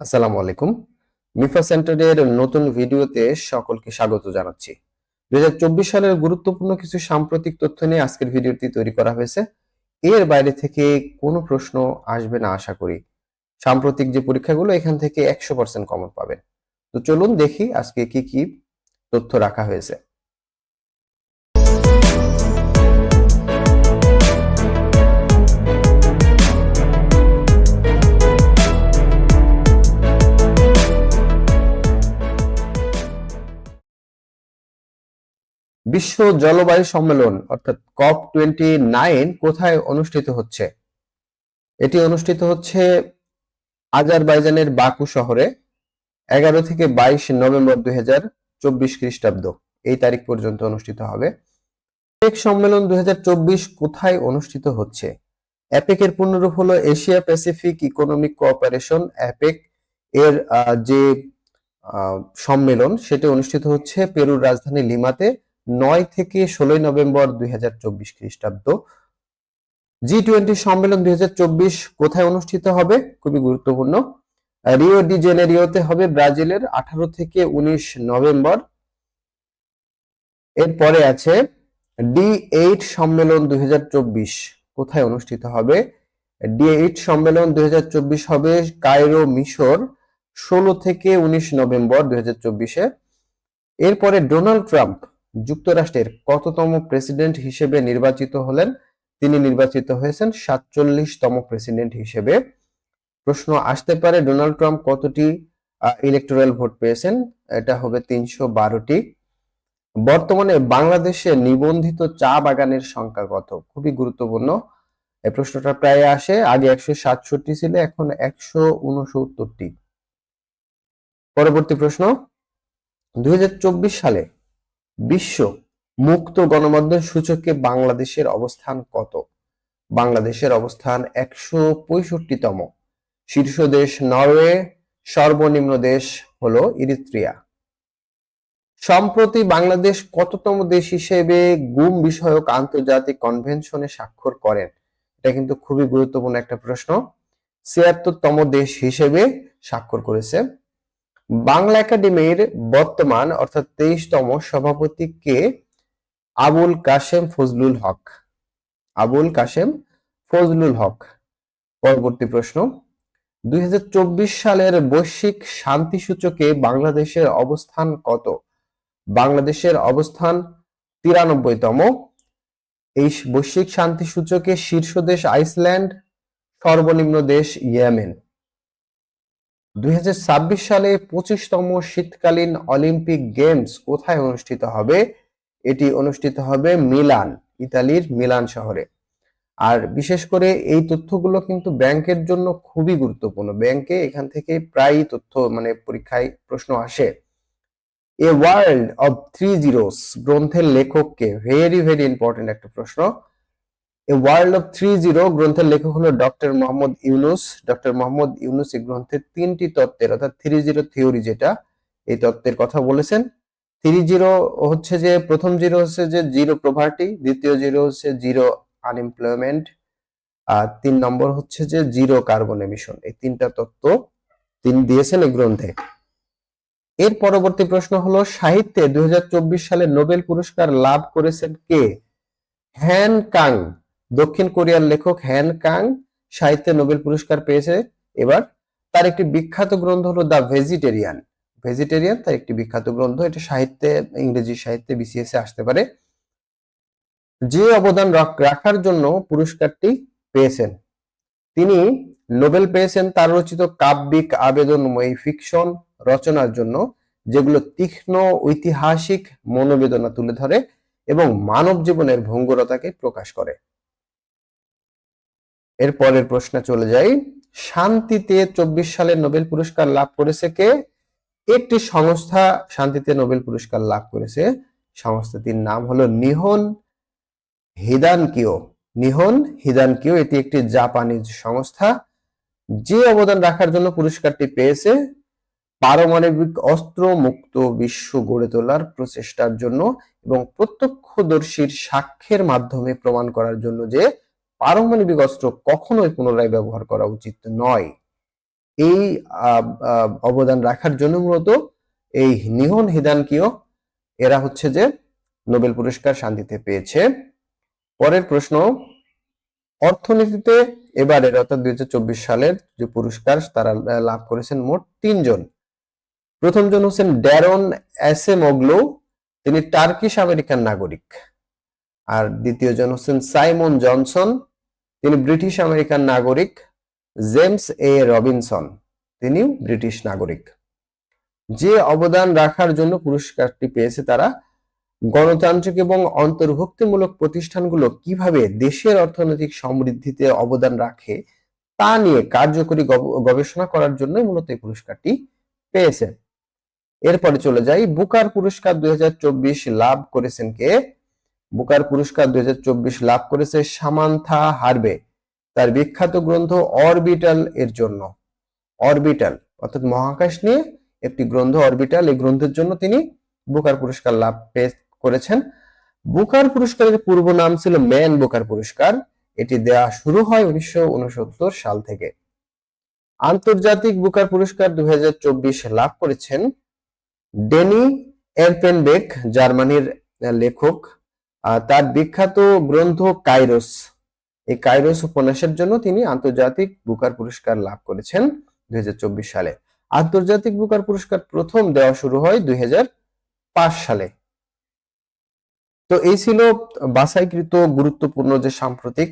আসসালামু আলাইকুম। মিফা সেন্টারের নতুন ভিডিওতে সকলকে স্বাগত জানাচ্ছি। 2024 সালের গুরুত্বপূর্ণ কিছু সাম্প্রতিক তথ্য নিয়ে আজকের ভিডিওটি তৈরি করা হয়েছে। এর বাইরে থেকে কোনো প্রশ্ন আসবে না আশা করি। সাম্প্রতিক যে পরীক্ষাগুলো এখান থেকে 100% কমন পাবেন। তো চলুন দেখি আজকে কি কি তথ্য রাখা হয়েছে। বিশ্ব জলবায়ু সম্মেলন অর্থাৎ COP29 কোথায় অনুষ্ঠিত হচ্ছে? এটি অনুষ্ঠিত হচ্ছে আজারবাইজানের বাকু শহরে 11 থেকে 22 নভেম্বর 2024 খ্রিস্টাব্দ এই তারিখ পর্যন্ত অনুষ্ঠিত হবে। অ্যাপেক সম্মেলন 2024 কোথায় অনুষ্ঠিত হচ্ছে? অ্যাপেকের পূর্ণরূপ হলো Asia Pacific economic cooperation. APEC এর যে সম্মেলন সেটা অনুষ্ঠিত হচ্ছে পেরুর রাজধানী লিমাতে 9 থেকে 16 নভেম্বর 2024 খ্রিস্টাব্দ। G20 সম্মেলন 2024 কোথায় অনুষ্ঠিত হবে? খুবই গুরুত্বপূর্ণ। রিও ডি জেনেরিওতে হবে ব্রাজিলের 18 থেকে 19 নভেম্বর। এরপরে আছে D8 সম্মেলন 2024 কোথায় অনুষ্ঠিত হবে? D8 সম্মেলন 2024 হবে কায়রো মিশর 16 থেকে 19 নভেম্বর 2024-এ। এরপরে ডোনাল্ড ট্রাম্প যুক্তরাষ্ট্রের কততম প্রেসিডেন্ট হিসেবে নির্বাচিত হলেন? তিনি নির্বাচিত হয়েছেন 47তম প্রেসিডেন্ট হিসেবে। প্রশ্ন আসতে পারে ডোনাল্ড ট্রাম্প কতটি ইলেকটোরাল ভোট পেয়েছেন? এটা হবে 312টি। বর্তমানে বাংলাদেশে নিবন্ধিত চা বাগানের সংখ্যা কত? খুবই গুরুত্বপূর্ণ এই প্রশ্নটা প্রায় আসে। আগে 167 ছিল, এখন 169টি। পরবর্তী প্রশ্ন, 2024 সালে বিশ্ব মুক্ত গণমাধ্যম সূচকে বাংলাদেশের অবস্থান কত? বাংলাদেশের অবস্থান 165তম। শীর্ষ দেশ নরওয়ে, সর্বনিম্ন দেশ হলো ইরিত্রিয়া। সম্প্রতি বাংলাদেশ কততম দেশ হিসেবে গুম বিষয়ক আন্তর্জাতিক কনভেনশনে স্বাক্ষর করেন? এটা কিন্তু খুবই গুরুত্বপূর্ণ একটা প্রশ্ন। 76তম দেশ হিসেবে স্বাক্ষর করেছে। বাংলা একাডেমির বর্তমান অর্থাৎ 23তম সভাপতি কে? আবুল কাশেম ফজলুল হক। আবুল কাশেম ফজলুল হক। পরবর্তী প্রশ্ন, 2024 সালের বৈশ্বিক শান্তি সূচকে বাংলাদেশের অবস্থান কত? বাংলাদেশের অবস্থান 93তম। এই বৈশ্বিক শান্তি সূচকে শীর্ষ দেশ আইসল্যান্ড, সর্বনিম্ন দেশ ইয়েমেন। 2026 সালে 25তম শীতকালীন অলিম্পিক গেমস কোথায় অনুষ্ঠিত হবে? এটি অনুষ্ঠিত হবে মিলান, ইতালির মিলান শহরে। আর বিশেষ করে এই তথ্যগুলো কিন্তু ব্যাংকের জন্য খুবই গুরুত্বপূর্ণ। ব্যাংকে এখান থেকে প্রায় তথ্য পরীক্ষায় প্রশ্ন আসে। A world of three zeros গ্রন্থের লেখক কে? ভেরি ভেরি ইম্পর্টেন্ট একটা প্রশ্ন। A world of three zero গ্রন্থের লেখক হলো ডক্টর মোহাম্মদ ইউনুস। ডক্টর মোহাম্মদ ইউনুস এই গ্রন্থের 3টি তত্ত্বের অর্থাৎ 3 থিওরি যেটা, এই তত্ত্বের কথা বলেছেন। 3 হচ্ছে যে প্রথম জিরো হচ্ছে যে জিরো প্রভার্টি, দ্বিতীয় জিরো হচ্ছে জিরো আনএমপ্লয়মেন্ট, আর 3 নম্বর হচ্ছে যে জিরো কার্বন এমিশন। এই 3টা তত্ত্ব তিনি দিয়েছেন এই গ্রন্থে। এর পরবর্তী প্রশ্ন হলো সাহিত্যে 2024 সালে নোবেল পুরস্কার লাভ করেছেন কে? হ্যান কাং। দক্ষিণ কোরিয়ার লেখক হ্যান কাং সাহিত্যে নোবেল পুরস্কার পেয়েছে এবার। তার একটি বিখ্যাত গ্রন্থ হলো দ্য ভেজিটেরিয়ান। ভেজিটেরিয়ান তার একটি বিখ্যাত গ্রন্থ। এটা সাহিত্যে, ইংরেজি সাহিত্যে বিসিএস এ আসতে পারে। যে অবদান রাখার জন্য পুরস্কারটি পেয়েছেন, তিনি নোবেল পেয়েছেন তার রচিত কাব্যিক আবেদনময়ী ফিকশন রচনার জন্য, যেগুলো তীক্ষ্ণ ঐতিহাসিক মনোবেদনা তুলে ধরে এবং মানব জীবনের ভঙ্গুরতাকে প্রকাশ করে। এর পরের প্রশ্নে চলে যাই। শান্তিতে 24 সালে নোবেল পুরস্কার লাভ করেছে কে? একটি সংস্থা শান্তিতে নোবেল পুরস্কার লাভ করেছে। সংস্থাটির নাম হলো নিহন হিদানকিও। নিহন হিদানকিও, এটি একটি জাপানিজ সংস্থা। যে অবদান রাখার জন্য পুরস্কারটি পেয়েছে পারমাণবিক অস্ত্র মুক্ত বিশ্ব গড়ে তোলার প্রচেষ্টার জন্য এবং প্রত্যক্ষদর্শীর সাক্ষ্যের মাধ্যমে প্রমাণ করার জন্য যে পারমাণবিক অস্ত্র কখনোই পুনরায় ব্যবহার করা উচিত নয়। এই অবদান রাখার জন্য মূলত এই নিহন হিদানকিও এরা হচ্ছে যে নোবেল পুরস্কার শান্তিতে পেয়েছে। পরের প্রশ্ন, অর্থনীতিতে এবারের অর্থাৎ 2024 সালের যে পুরস্কার তারা লাভ করেছেন মোট 3 জন। প্রথম জন হচ্ছেন ড্যারন অ্যাসেমোগ্লু, তিনি টার্কিশ আমেরিকান নাগরিক। আর দ্বিতীয় জন হচ্ছেন সাইমন জনসন, তিনি ব্রিটিশ আমেরিকান নাগরিক। জেমস এ রবিনসন, তিনিও ব্রিটিশ নাগরিক। যে অবদান রাখার জন্য পুরস্কারটি পেয়েছে তারা গণতান্ত্রিক এবং অন্তর্ভুক্তিমূলক প্রতিষ্ঠানগুলো কিভাবে দেশের অর্থনৈতিক সমৃদ্ধিতে অবদান রাখে তা নিয়ে কার্যকরী গবেষণা করার জন্য মূলত এই পুরস্কারটি পেয়েছে। এরপরে চলে যাই, বুকার পুরস্কার 2024 লাভ করেছেন কে? বুকার পুরস্কার 2024 লাভ করেছে সামান্থা হার্বে, তার বিখ্যাত গ্রন্থ অরবিটাল এর জন্য। অরবিটাল অর্থাৎ মহাকাশ নিয়ে একটি গ্রন্থ অরবিটাল, এই গ্রন্থের জন্য তিনি বুকার পুরস্কার লাভ করেছেন। বুকার পুরস্কারের পূর্ব নাম ছিল ম্যান বুকার পুরস্কার, এটি দেয়া শুরু হয় 1969 সাল থেকে। আন্তর্জাতিক বুকার পুরস্কার 2024 লাভ করেছেন ডেনি এরপেনবেক, জার্মানির লেখক। তার বিখ্যাত গ্রন্থ কাইরোস, এই কাইরোস উপন্যাসের জন্য তিনি আন্তর্জাতিক বুকার পুরস্কার লাভ করেছেন 2024 সালে। আন্তর্জাতিক বুকার পুরস্কার প্রথম দেওয়া শুরু হয় 2005 সালে। তো এই ছিল বাছাইকৃত গুরুত্বপূর্ণ যে সাম্প্রতিক